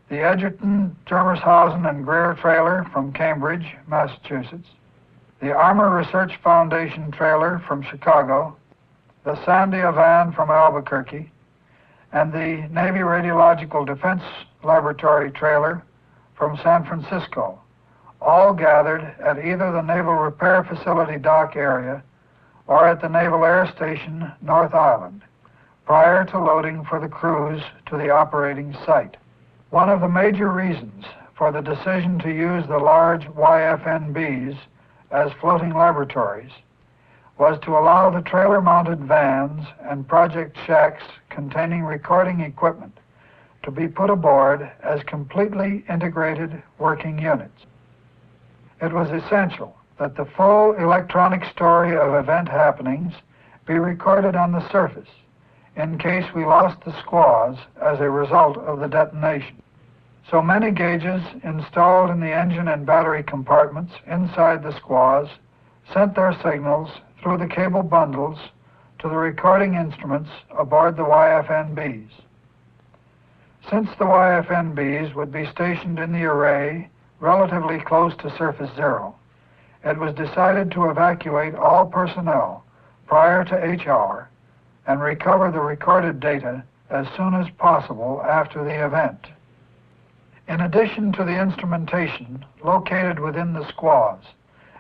the Edgerton, Germershausen, and Greer trailer from Cambridge, Massachusetts, the Armor Research Foundation trailer from Chicago, the Sandia van from Albuquerque, and the Navy Radiological Defense Laboratory trailer from San Francisco, all gathered at either the Naval Repair Facility dock area or at the Naval Air Station, North Island, prior to loading for the cruise to the operating site. One of the major reasons for the decision to use the large YFNBs as floating laboratories was to allow the trailer-mounted vans and project shacks containing recording equipment to be put aboard as completely integrated working units. It was essential that the full electronic story of event happenings be recorded on the surface in case we lost the squaws as a result of the detonation. So many gauges installed in the engine and battery compartments inside the squaws sent their signals through the cable bundles to the recording instruments aboard the YFNBs. Since the YFNBs would be stationed in the array relatively close to surface zero, it was decided to evacuate all personnel prior to H-hour and recover the recorded data as soon as possible after the event. In addition to the instrumentation located within the squaws,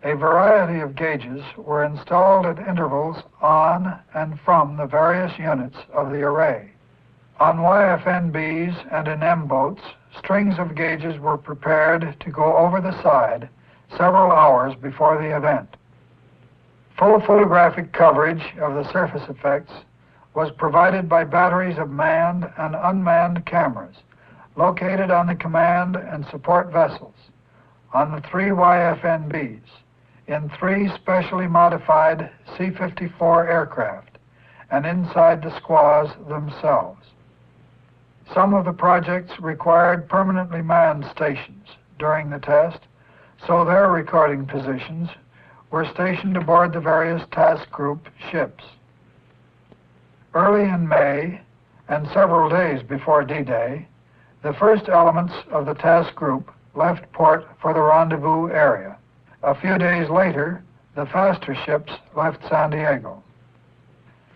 a variety of gauges were installed at intervals on and from the various units of the array. On YFNBs and in M-boats, strings of gauges were prepared to go over the side several hours before the event. Full photographic coverage of the surface effects was provided by batteries of manned and unmanned cameras located on the command and support vessels on the 3 YFNBs in 3 specially modified C-54 aircraft and inside the squaws themselves. Some of the projects required permanently manned stations during the test, so their recording positions were stationed aboard the various task group ships. Early in May, and several days before D-Day, the first elements of the task group left port for the rendezvous area. A few days later, the faster ships left San Diego.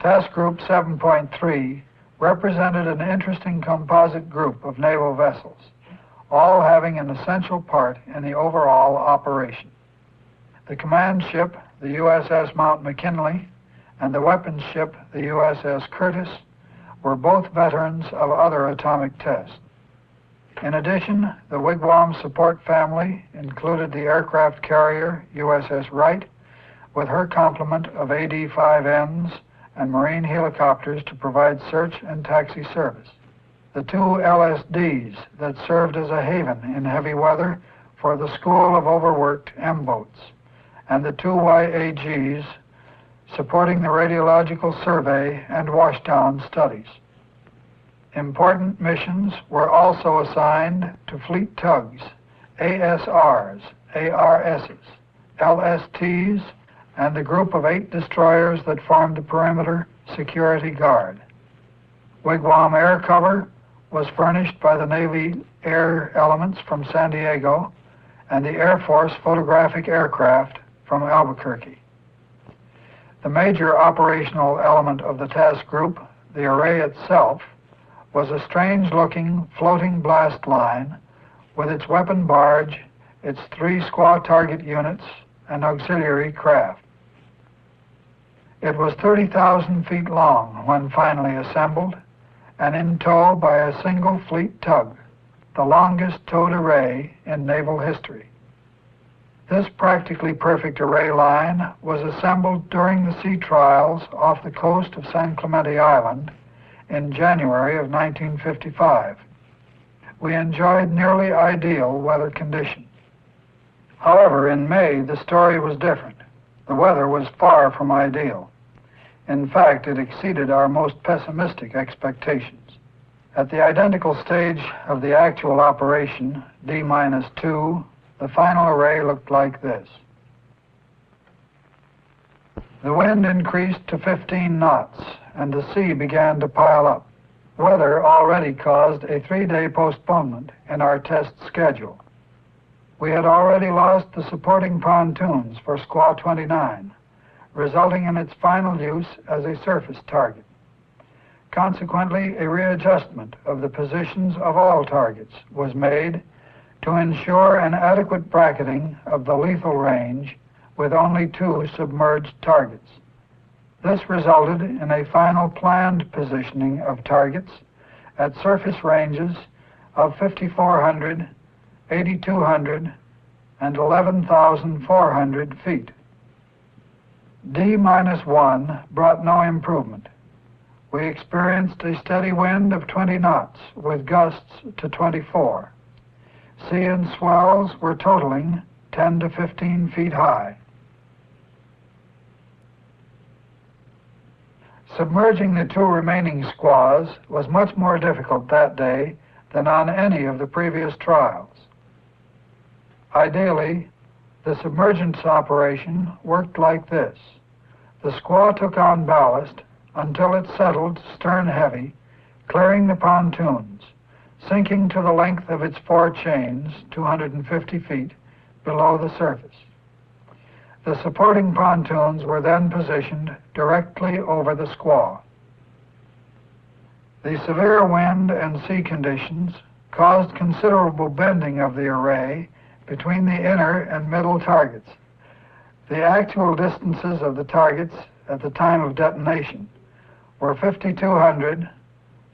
Task Group 7.3 represented an interesting composite group of naval vessels, all having an essential part in the overall operation. The command ship, the USS Mount McKinley, and the weapons ship, the USS Curtis, were both veterans of other atomic tests. In addition, the Wigwam support family included the aircraft carrier USS Wright with her complement of AD-5Ns and Marine helicopters to provide search and taxi service. The 2 LSDs that served as a haven in heavy weather for the School of Overworked M-boats, and the 2 YAGs supporting the radiological survey and washdown studies. Important missions were also assigned to fleet tugs, ASRs, ARSs, LSTs, and the group of 8 destroyers that formed the perimeter security guard. Wigwam air cover was furnished by the Navy air elements from San Diego and the Air Force photographic aircraft from Albuquerque. The major operational element of the task group, the array itself, was a strange-looking floating blast line with its weapon barge, its 3 squaw target units, and auxiliary craft. It was 30,000 feet long when finally assembled and in tow by a single fleet tug, the longest towed array in naval history. This practically perfect array line was assembled during the sea trials off the coast of San Clemente Island in January of 1955. We enjoyed nearly ideal weather conditions. However, in May, the story was different. The weather was far from ideal. In fact, it exceeded our most pessimistic expectations. At the identical stage of the actual operation, D-2, the final array looked like this. The wind increased to 15 knots, and the sea began to pile up. Weather already caused a 3-day postponement in our test schedule. We had already lost the supporting pontoons for Squaw 29, resulting in its final use as a surface target. Consequently, a readjustment of the positions of all targets was made to ensure an adequate bracketing of the lethal range with only 2 submerged targets. This resulted in a final planned positioning of targets at surface ranges of 5,400, 8,200, and 11,400 feet. D-1 brought no improvement. We experienced a steady wind of 20 knots with gusts to 24. Sea and swells were totaling 10 to 15 feet high. Submerging the 2 remaining squaws was much more difficult that day than on any of the previous trials. Ideally, the submergence operation worked like this. The squaw took on ballast until it settled stern heavy, clearing the pontoons, sinking to the length of its 4 chains, 250 feet, below the surface. The supporting pontoons were then positioned directly over the squaw. The severe wind and sea conditions caused considerable bending of the array between the inner and middle targets. The actual distances of the targets at the time of detonation were 5,200,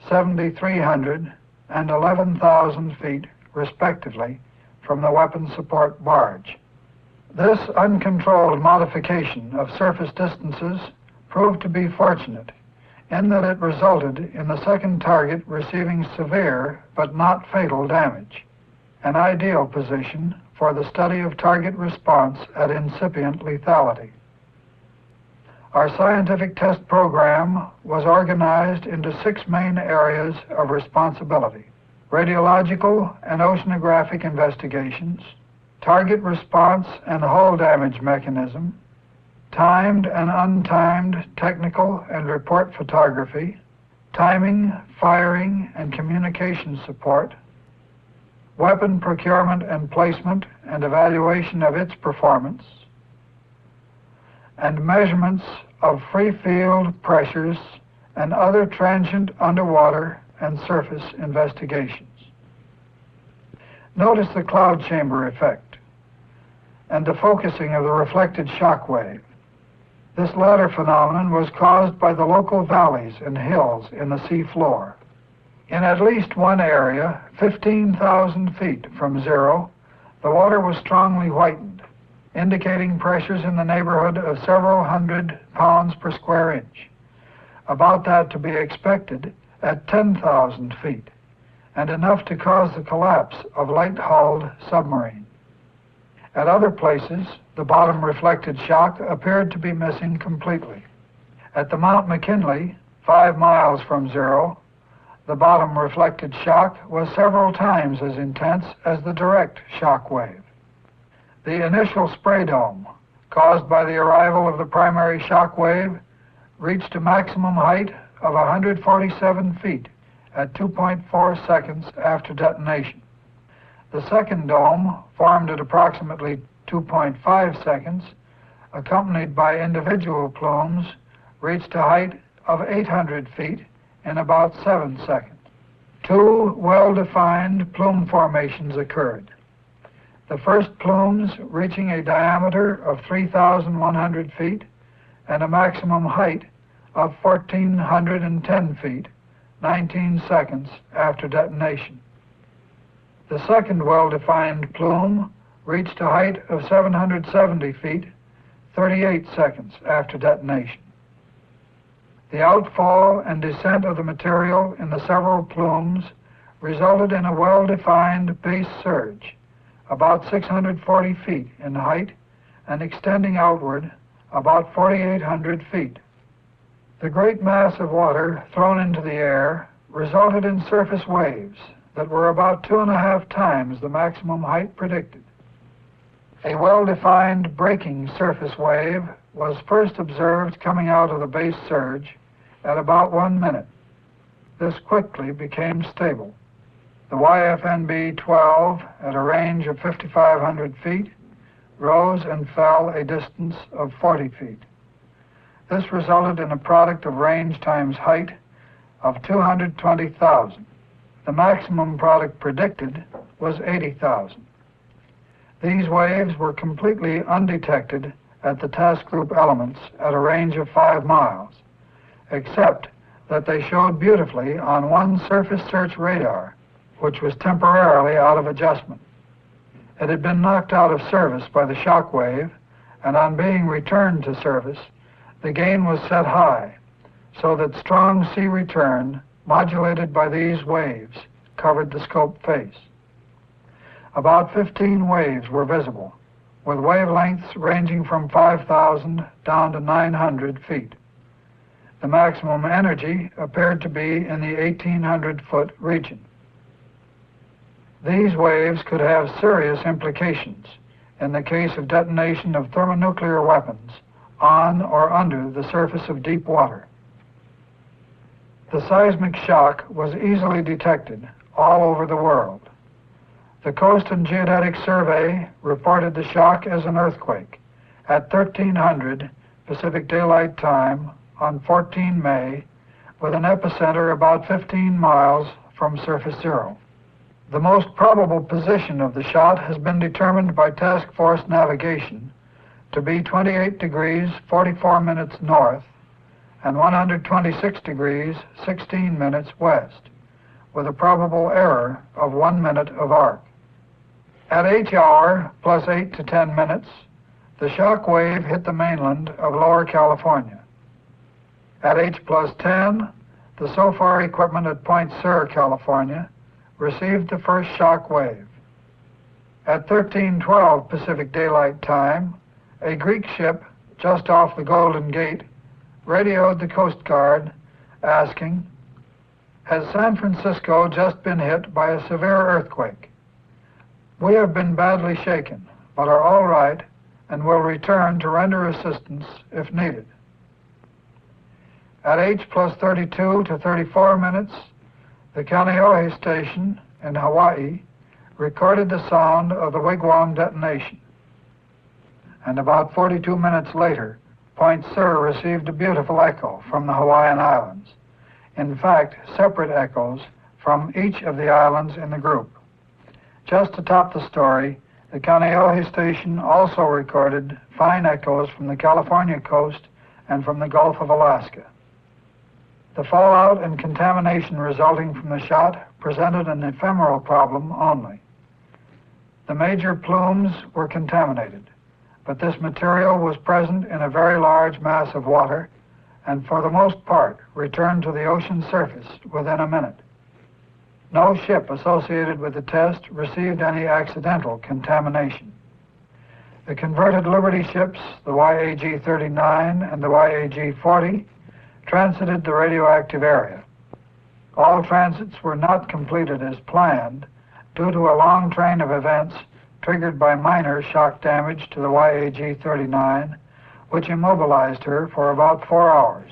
7,300, and 11,000 feet, respectively, from the weapon support barge. This uncontrolled modification of surface distances proved to be fortunate in that it resulted in the second target receiving severe but not fatal damage, an ideal position for the study of target response at incipient lethality. Our scientific test program was organized into 6 main areas of responsibility: radiological and oceanographic investigations, target response and hull damage mechanism, timed and untimed technical and report photography, timing, firing, and communication support, weapon procurement and placement and evaluation of its performance, and measurements of free field pressures and other transient underwater and surface investigations. Notice the cloud chamber effect and the focusing of the reflected shock wave. This latter phenomenon was caused by the local valleys and hills in the sea floor. In at least one area, 15,000 feet from zero, the water was strongly whitened, indicating pressures in the neighborhood of several hundred pounds per square inch, about that to be expected at 10,000 feet, and enough to cause the collapse of light-hulled submarine. At other places, the bottom reflected shock appeared to be missing completely. At the Mount McKinley, 5 miles from zero, the bottom reflected shock was several times as intense as the direct shock wave. The initial spray dome, caused by the arrival of the primary shock wave, reached a maximum height of 147 feet at 2.4 seconds after detonation. The second dome, formed at approximately 2.5 seconds, accompanied by individual plumes, reached a height of 800 feet in about 7 seconds. 2 well-defined plume formations occurred. The first plumes reaching a diameter of 3,100 feet and a maximum height of 1,410 feet, 19 seconds after detonation. The second well-defined plume reached a height of 770 feet, 38 seconds after detonation. The outfall and descent of the material in the several plumes resulted in a well-defined base surge, about 640 feet in height and extending outward about 4,800 feet. The great mass of water thrown into the air resulted in surface waves that were about 2.5 times the maximum height predicted. A well-defined breaking surface wave was first observed coming out of the base surge at about 1 minute. this quickly became stable. The YFNB-12, at a range of 5,500 feet, rose and fell a distance of 40 feet. This resulted in a product of range times height of 220,000. The maximum product predicted was 80,000. These waves were completely undetected at the task group elements at a range of 5 miles, except that they showed beautifully on one surface search radar, which was temporarily out of adjustment. It had been knocked out of service by the shock wave, and on being returned to service, the gain was set high, so that strong sea return, modulated by these waves, covered the scope face. About 15 waves were visible, with wavelengths ranging from 5,000 down to 900 feet. The maximum energy appeared to be in the 1,800-foot region. These waves could have serious implications in the case of detonation of thermonuclear weapons on or under the surface of deep water. The seismic shock was easily detected all over the world. The Coast and Geodetic Survey reported the shock as an earthquake at 1300 Pacific Daylight Time on 14 May, with an epicenter about 15 miles from surface zero. The most probable position of the shot has been determined by Task Force navigation to be 28 degrees 44 minutes north and 126 degrees 16 minutes west, with a probable error of 1 minute of arc. At H hour plus 8 to 10 minutes, the shock wave hit the mainland of Lower California. At H plus 10, the SOFAR equipment at Point Sur, California, received the first shock wave. At 1312 Pacific Daylight Time, a Greek ship just off the Golden Gate radioed the Coast Guard asking, "Has San Francisco just been hit by a severe earthquake? We have been badly shaken, but are all right and will return to render assistance if needed." At H plus 32 to 34 minutes, the Kaneohe station in Hawaii recorded the sound of the wigwam detonation. And about 42 minutes later, Point Sur received a beautiful echo from the Hawaiian Islands. In fact, separate echoes from each of the islands in the group. Just to top the story, the Kaneohe station also recorded fine echoes from the California coast and from the Gulf of Alaska. The fallout and contamination resulting from the shot presented an ephemeral problem only. The major plumes were contaminated, but this material was present in a very large mass of water and for the most part returned to the ocean surface within a minute. No ship associated with the test received any accidental contamination. The converted Liberty ships, the YAG-39 and the YAG-40, transited the radioactive area. All transits were not completed as planned due to a long train of events triggered by minor shock damage to the YAG-39, which immobilized her for about 4 hours.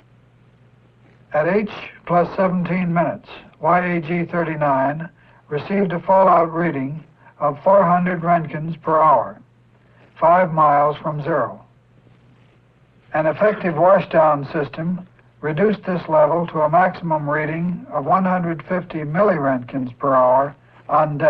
At H plus 17 minutes, YAG-39 received a fallout reading of 400 Roentgens per hour, 5 miles from zero. An effective washdown system reduced this level to a maximum reading of 150 milliroentgens per hour on deck.